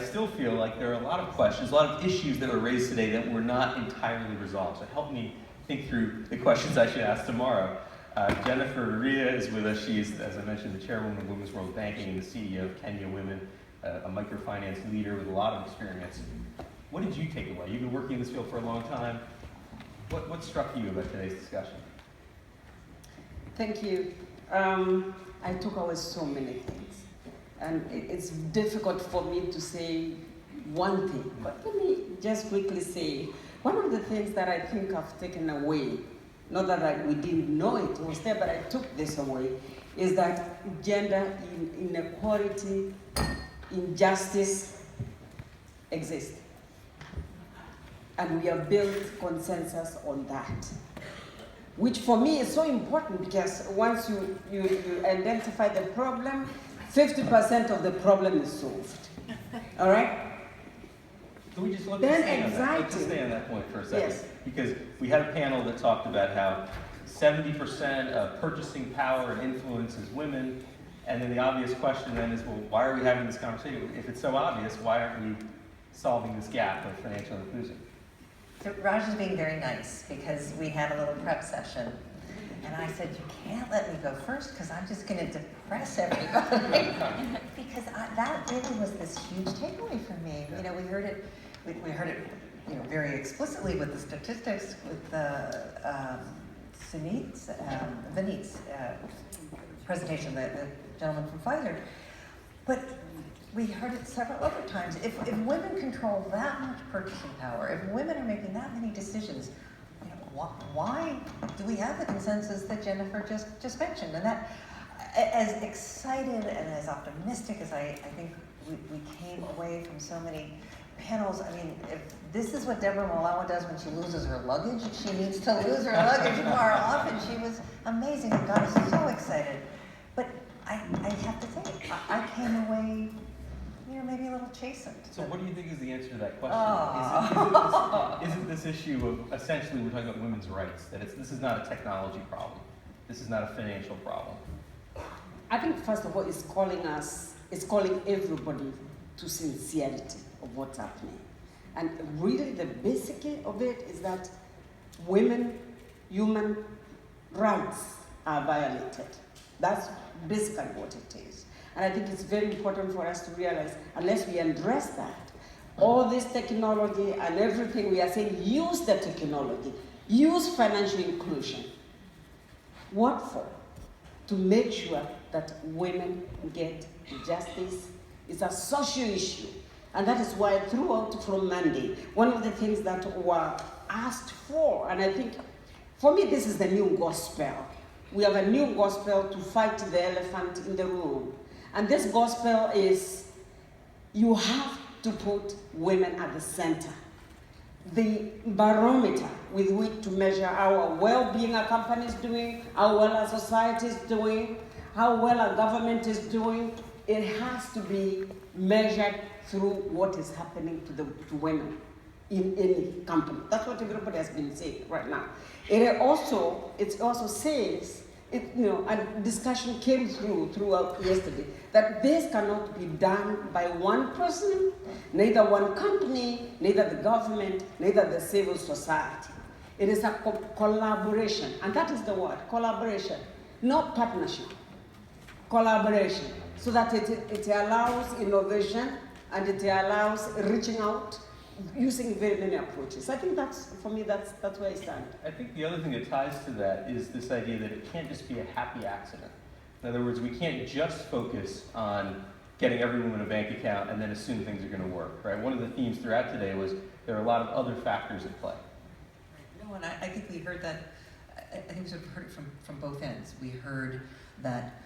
still feel like there are a lot of questions, a lot of issues that were raised today that were not entirely resolved. So help me think through the questions I should ask tomorrow. Jennifer Riria is with us. She is, as I mentioned, the chairwoman of Women's World Banking and the CEO of Kenya Women, a microfinance leader with a lot of experience. What did you take away? You've been working in this field for a long time. What struck you about today's discussion? Thank you. I took away so many things. And it's difficult for me to say one thing. But let me just quickly say, one of the things that I think I've taken away, not that we didn't know it was there, but I took this away, is that gender inequality, injustice exist. And we have built consensus on that, which for me is so important because once you identify the problem, 50% of the problem is solved. All right? Can we just Then anxiety. Let's just stay on that point for a second. Yes. Because we had a panel that talked about how 70% of purchasing power and influence is women, and then the obvious question then is, well, why are we having this conversation? If it's so obvious, why aren't we solving this gap of financial inclusion? So Raj is being very nice because we had a little prep session. And I said, you can't let me go first because I'm just going to depress everybody. Because that really was this huge takeaway for me. You know, we heard it, you know, very explicitly with the statistics, with the Vineet's presentation, the gentleman from Pfizer. But we heard it several other times. If women control that much purchasing power, if women are making that many decisions, you know, why do we have the consensus that Jennifer just mentioned? And that, as excited and as optimistic as I think we came away from so many panels, I mean, if this is what Deborah Malawa does when she loses her luggage, she needs to lose her luggage more often. She was amazing and got us so excited. But I have to say, I came away, you know, maybe a little chastened. So what do you think is the answer to that question? Oh. Is it this issue of, essentially, we're talking about women's rights, that this is not a technology problem, this is not a financial problem? I think, first of all, it's calling everybody to sincerity of what's happening. And really the basic of it is that human rights are violated. That's basically what it is. And I think it's very important for us to realize, unless we address that, all this technology and everything we are saying, use the technology, use financial inclusion. What for? To make sure that women get justice. It's a social issue. And that is why throughout from Monday, one of the things that were asked for, and I think, for me, this is the new gospel. We have a new gospel to fight the elephant in the room. And this gospel is, you have to put women at the center. The barometer with which to measure how well-being a company is doing, how well a society is doing, how well a government is doing, it has to be measured through what is happening to women in any company. That's what everybody has been saying right now. It also says, a discussion came throughout yesterday, that this cannot be done by one person, neither one company, neither the government, neither the civil society. It is a collaboration, and that is the word, collaboration, not partnership, collaboration, so that it allows innovation and it allows reaching out, using very many approaches. I think for me, that's where I stand. I think the other thing that ties to that is this idea that it can't just be a happy accident. In other words, we can't just focus on getting every woman a bank account and then assume things are going to work, right? One of the themes throughout today was there are a lot of other factors at play. No, and I think we heard that, I think we sort of heard it from both ends. We heard that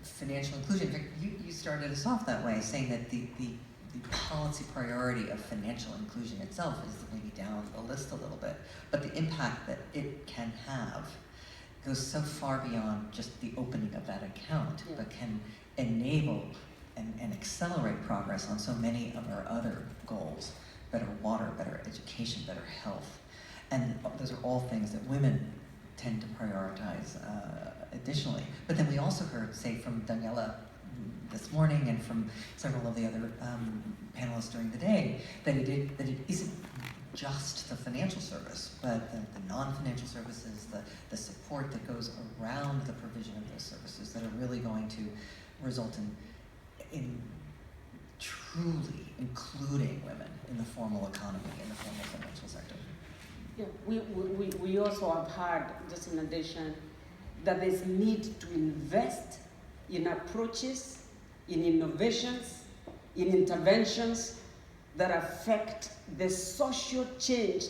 financial inclusion, in fact, you started us off that way, saying that the policy priority of financial inclusion itself is maybe down the list a little bit, but the impact that it can have goes so far beyond just the opening of that account, but can enable and accelerate progress on so many of our other goals: better water, better education, better health. And those are all things that women tend to prioritize additionally. But then we also heard, say, from Daniela this morning and from several of the other panelists during the day, that it isn't just the financial service, but the non-financial services, the support that goes around the provision of those services that are really going to result in truly including women in the formal economy, in the formal financial sector. Yeah, we also have heard, just in addition, that there's need to invest in approaches, in innovations, in interventions that affect the social change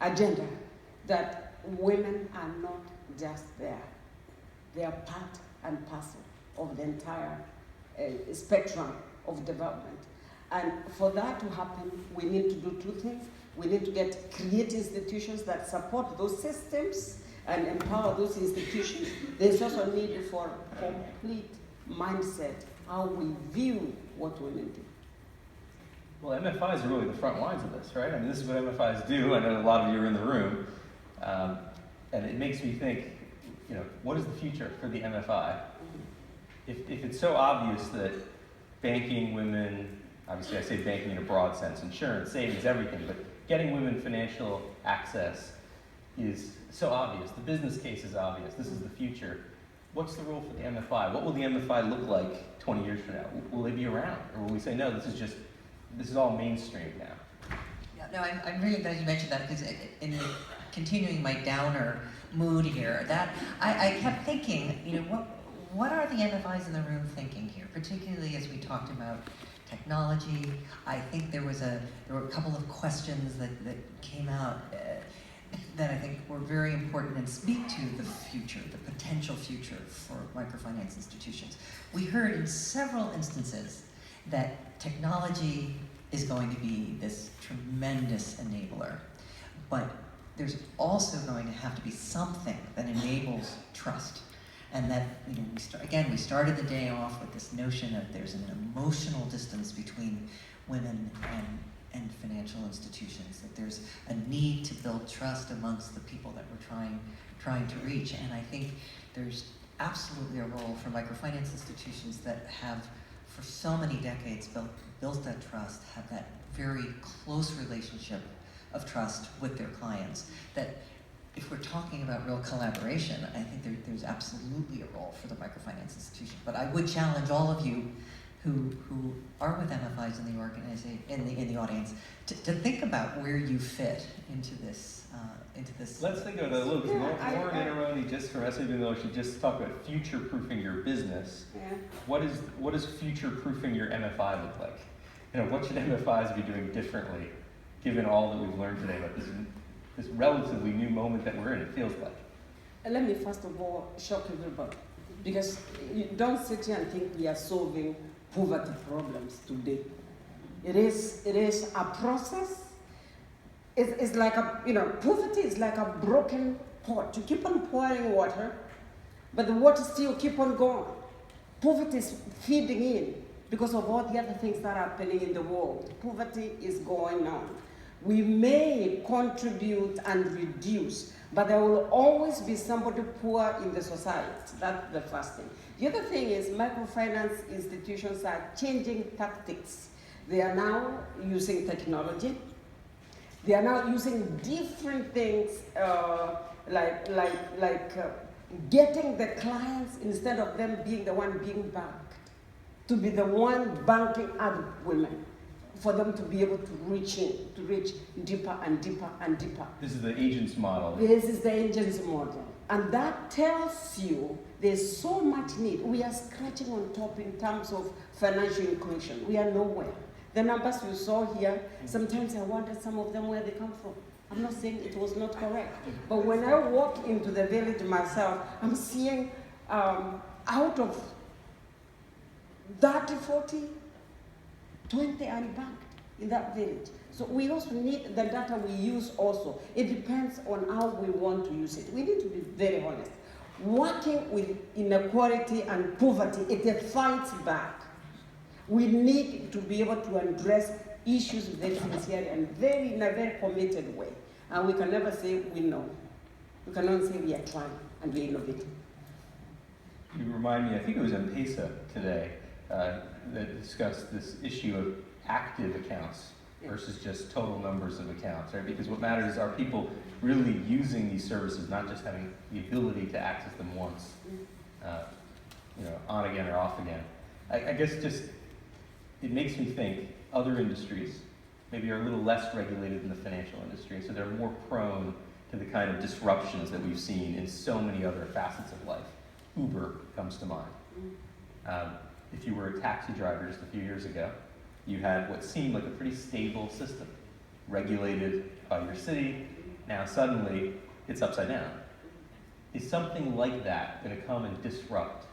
agenda, that women are not just there. They are part and parcel of the entire spectrum of development. And for that to happen, we need to do two things. We need to create institutions that support those systems and empower those institutions. There's also a need for complete mindset, how we view what women do. Well, MFIs are really the front lines of this, right? I mean, this is what MFIs do. I know a lot of you are in the room. And it makes me think, what is the future for the MFI? If it's so obvious that banking women, obviously I say banking in a broad sense, insurance, savings, everything, but getting women financial access is so obvious. The business case is obvious. This is the future. What's the role for the MFI? What will the MFI look like 20 years from now? Will they be around? Or will we say, no, this is all mainstream now? Yeah, no, I'm really glad you mentioned that, because in continuing my downer mood here, that I kept thinking, what are the MFIs in the room thinking here, particularly as we talked about technology. I think there were a couple of questions that came out that I think were very important and speak to the future, the potential future for microfinance institutions. We heard in several instances that technology is going to be this tremendous enabler, but there's also going to have to be something that enables trust. And that, we started the day off with this notion that there's an emotional distance between women and financial institutions, that there's a need to build trust amongst the people that we're trying to reach. And I think there's absolutely a role for microfinance institutions that have, for so many decades, built that trust, have that very close relationship of trust with their clients, that if we're talking about real collaboration, I think there's absolutely a role for the microfinance institution. But I would challenge all of you who are with MFIs in the organization, in the audience, to think about where you fit into this. Let's think of it a little bit. Lauren Interoni, just from SAB, she just talked about future-proofing your business. Yeah. What does future-proofing your MFI look like? What should MFIs be doing differently, given all that we've learned today about this relatively new moment that we're in, it feels like? Let me first of all shock everybody, because you don't sit here and think we are solving poverty problems today. It is a process. It's like poverty is like a broken pot. You keep on pouring water, but the water still keep on going. Poverty is feeding in because of all the other things that are happening in the world. Poverty is going on. We may contribute and reduce, but there will always be somebody poor in the society. That's the first thing. The other thing is microfinance institutions are changing tactics. They are now using technology. They are now using different things like getting the clients, instead of them being the one being banked, to be the one banking other women, for them to be able to reach deeper and deeper and deeper. This is the agent's model. This is the agent's model. And that tells you there's so much need. We are scratching on top in terms of financial inclusion. We are nowhere. The numbers you saw here, sometimes I wonder some of them where they come from. I'm not saying it was not correct. But when I walk into the village myself, I'm seeing out of 30, 40, 20 unbanked in that village. So we also need the data we use also. It depends on how we want to use it. We need to be very honest. Working with inequality and poverty, it fights back. We need to be able to address issues very sincerely and in a very committed way. And we can never say we know. We can only say we are trying and we are innovating. You remind me, I think it was M-Pesa today that discussed this issue of active accounts versus just total numbers of accounts, right? Because what matters is, are people really using these services, not just having the ability to access them once, on again or off again. I guess just, it makes me think other industries maybe are a little less regulated than the financial industry, so they're more prone to the kind of disruptions that we've seen in so many other facets of life. Uber comes to mind. If you were a taxi driver just a few years ago, you had what seemed like a pretty stable system, regulated by your city. Now suddenly, it's upside down. Is something like that going to come and disrupt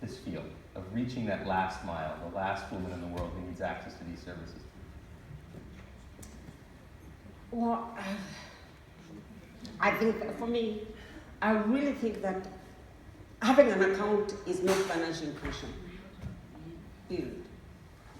this field of reaching that last mile, the last woman in the world who needs access to these services? Well, I think for me, I really think that having an account is not financial inclusion. Period.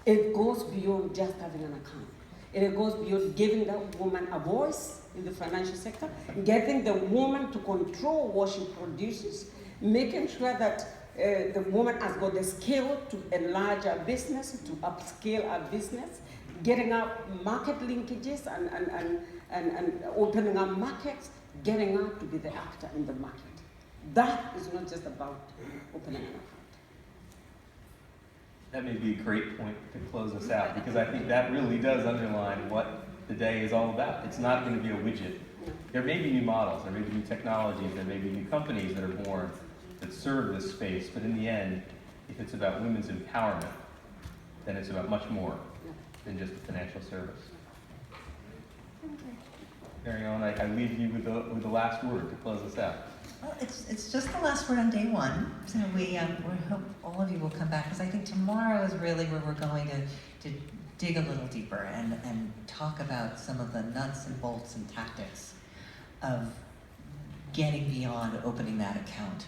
It goes beyond just having an account. It goes beyond giving that woman a voice in the financial sector, getting the woman to control what she produces, making sure that the woman has got the skill to enlarge her business, to upscale her business, getting up market linkages and opening up markets, getting her to be the actor in the market. That is not just about opening an account. That may be a great point to close us out, because I think that really does underline what the day is all about. It's not going to be a widget. There may be new models, there may be new technologies, there may be new companies that are born that serve this space, but in the end, if it's about women's empowerment, then it's about much more than just a financial service. Mary Ellen, I leave you with the last word to close us out. Well, it's just the last word on day one. So we hope all of you will come back, because I think tomorrow is really where we're going to dig a little deeper and talk about some of the nuts and bolts and tactics of getting beyond opening that account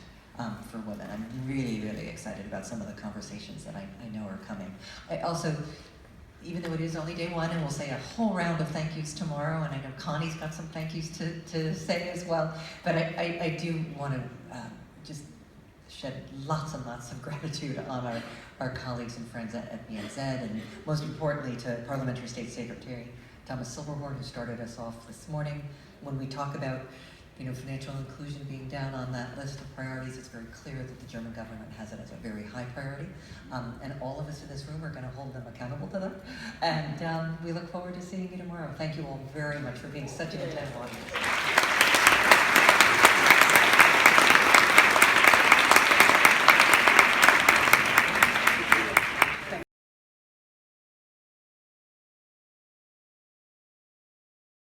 for women. I'm really, really excited about some of the conversations that I know are coming. I also, even though it is only day one, and we'll say a whole round of thank yous tomorrow, and I know Connie's got some thank yous to say as well, but I do want to just shed lots and lots of gratitude on our colleagues and friends at BNZ, and most importantly to Parliamentary State Secretary Thomas Silverhorn, who started us off this morning. When we talk about financial inclusion being down on that list of priorities, it's very clear that the German government has it as a very high priority. And all of us in this room are going to hold them accountable to that. And we look forward to seeing you tomorrow. Thank you all very much for being such an attentive audience.